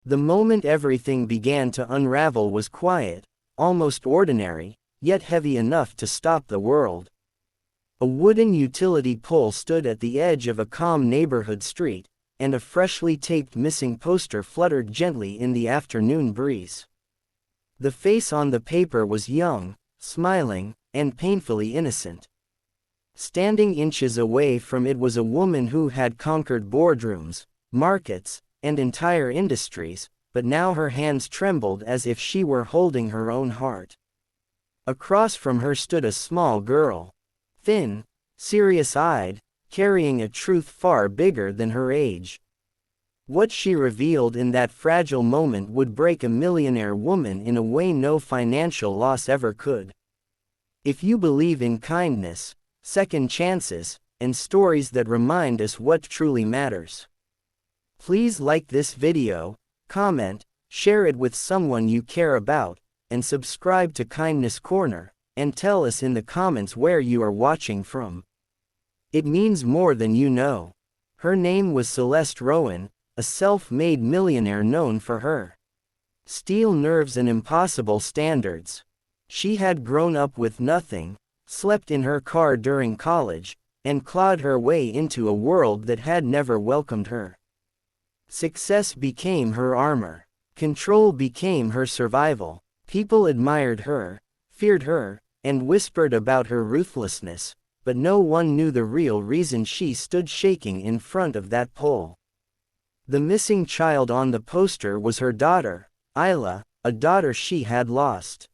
The moment everything began to unravel was quiet, almost ordinary, yet heavy enough to stop the world. A wooden utility pole stood at the edge of a calm neighborhood street, and a freshly taped missing poster fluttered gently in the afternoon breeze. The face on the paper was young, smiling, and painfully innocent. Standing inches away from it was a woman who had conquered boardrooms, markets, and entire industries, but now her hands trembled as if she were holding her own heart. Across from her stood a small girl. Thin, serious-eyed, carrying a truth far bigger than her age. What she revealed in that fragile moment would break a millionaire woman in a way no financial loss ever could. If you believe in kindness, second chances, and stories that remind us what truly matters, please like this video, comment, share it with someone you care about, and subscribe to Kindness Corner, and tell us in the comments where you are watching from. It means more than you know. Her name was Celeste Rowan, a self-made millionaire known for her steel nerves and impossible standards. She had grown up with nothing, slept in her car during college, and clawed her way into a world that had never welcomed her. Success became her armor. Control became her survival. People admired her, feared her, and whispered about her ruthlessness, but no one knew the real reason she stood shaking in front of that pole. The missing child on the poster was her daughter, Isla, a daughter she had lost.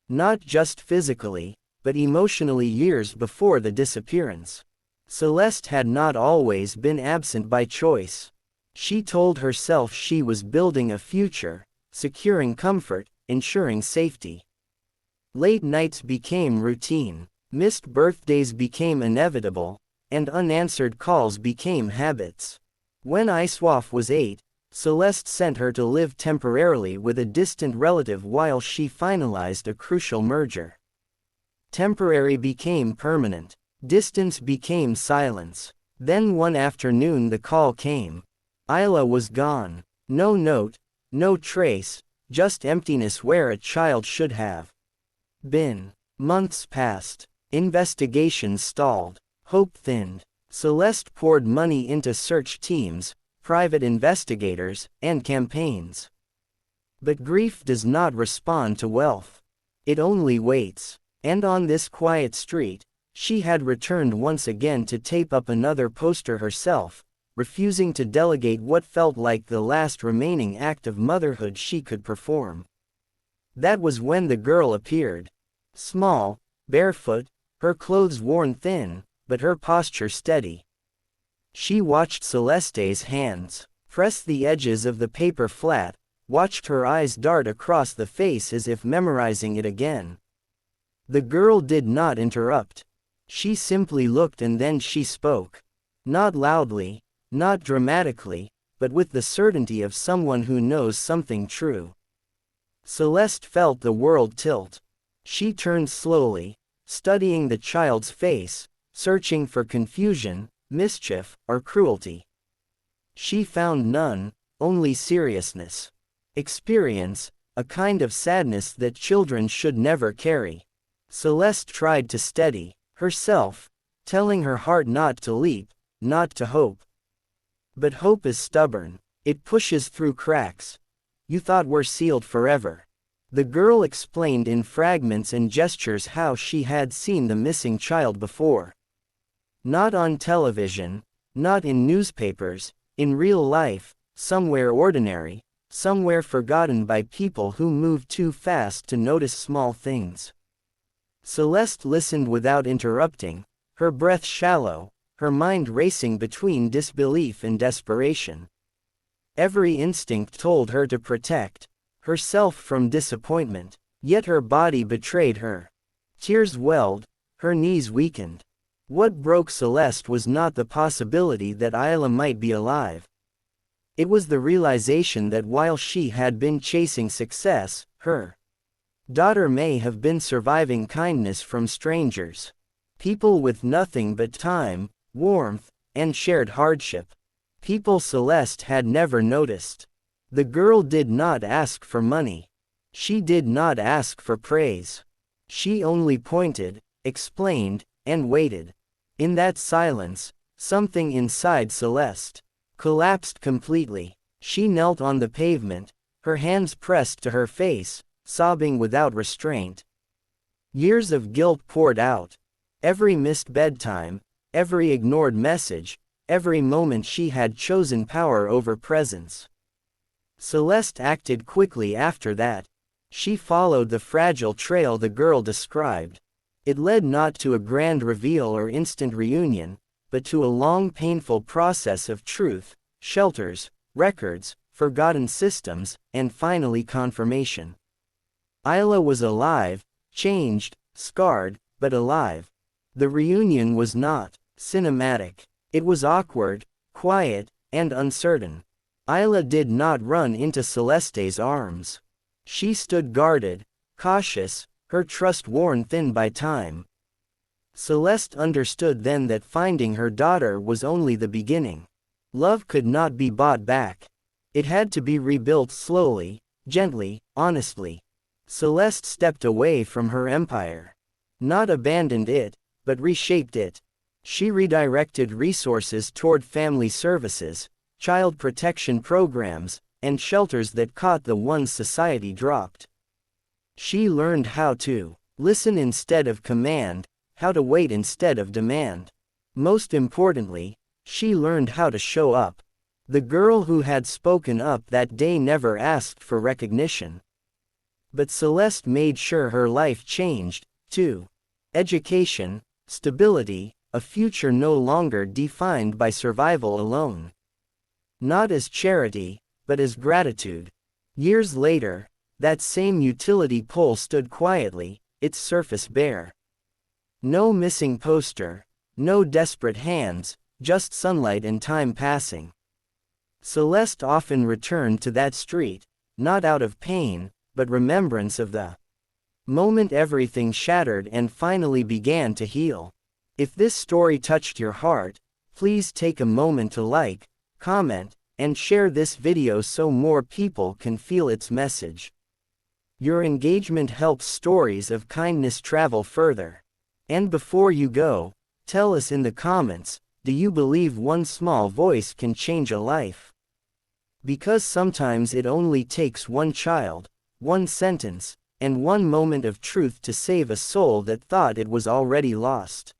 Not just physically, but emotionally years before the disappearance. Celeste had not always been absent by choice. She told herself she was building a future, securing comfort, ensuring safety. Late nights became routine, missed birthdays became inevitable, and unanswered calls became habits. When Iswaf was 8, Celeste sent her to live temporarily with a distant relative while she finalized a crucial merger. Temporary became permanent. Distance became silence. Then one afternoon the call came. Isla was gone. No note, no trace, just emptiness where a child should have been. Months passed. Investigations stalled. Hope thinned. Celeste poured money into search teams, private investigators, and campaigns. But grief does not respond to wealth. It only waits. And on this quiet street, she had returned once again to tape up another poster herself, refusing to delegate what felt like the last remaining act of motherhood she could perform. That was when the girl appeared. Small, barefoot, her clothes worn thin, but her posture steady. She watched Celeste's hands press the edges of the paper flat, watched her eyes dart across the face as if memorizing it again. The girl did not interrupt. She simply looked and then she spoke. Not loudly, not dramatically, but with the certainty of someone who knows something true. Celeste felt the world tilt. She turned slowly, studying the child's face, searching for confusion, mischief, or cruelty. She found none, only seriousness. Experience, a kind of sadness that children should never carry. Celeste tried to steady herself, telling her heart not to leap, not to hope. But hope is stubborn. It pushes through cracks. You thought we're sealed forever. The girl explained in fragments and gestures how she had seen the missing child before. Not on television, not in newspapers, in real life, somewhere ordinary, somewhere forgotten by people who move too fast to notice small things. Celeste listened without interrupting, her breath shallow, her mind racing between disbelief and desperation. Every instinct told her to protect herself from disappointment, yet her body betrayed her. Tears welled, her knees weakened. What broke Celeste was not the possibility that Isla might be alive. It was the realization that while she had been chasing success, her daughter may have been surviving kindness from strangers. People with nothing but time, warmth, and shared hardship. People Celeste had never noticed. The girl did not ask for money. She did not ask for praise. She only pointed, explained, and waited. In that silence, something inside Celeste collapsed completely. She knelt on the pavement, her hands pressed to her face, sobbing without restraint. Years of guilt poured out. Every missed bedtime, every ignored message, every moment she had chosen power over presence. Celeste acted quickly after that. She followed the fragile trail the girl described. It led not to a grand reveal or instant reunion, but to a long painful process of truth, shelters, records, forgotten systems, and finally confirmation. Isla was alive, changed, scarred, but alive. The reunion was not cinematic. It was awkward, quiet, and uncertain. Isla did not run into Celeste's arms. She stood guarded, cautious, her trust worn thin by time. Celeste understood then that finding her daughter was only the beginning. Love could not be bought back. It had to be rebuilt slowly, gently, honestly. Celeste stepped away from her empire. Not abandoned it, but reshaped it. She redirected resources toward family services, child protection programs, and shelters that caught the ones society dropped. She learned how to listen instead of command, how to wait instead of demand. Most importantly, she learned how to show up. The girl who had spoken up that day never asked for recognition. But Celeste made sure her life changed, too. Education, stability, a future no longer defined by survival alone. Not as charity, but as gratitude. Years later, that same utility pole stood quietly, its surface bare. No missing poster, no desperate hands, just sunlight and time passing. Celeste often returned to that street, not out of pain, but remembrance of the moment everything shattered and finally began to heal. If this story touched your heart, please take a moment to like, comment, and share this video so more people can feel its message. Your engagement helps stories of kindness travel further. And before you go, tell us in the comments, do you believe one small voice can change a life? Because sometimes it only takes one child, one sentence, and one moment of truth to save a soul that thought it was already lost.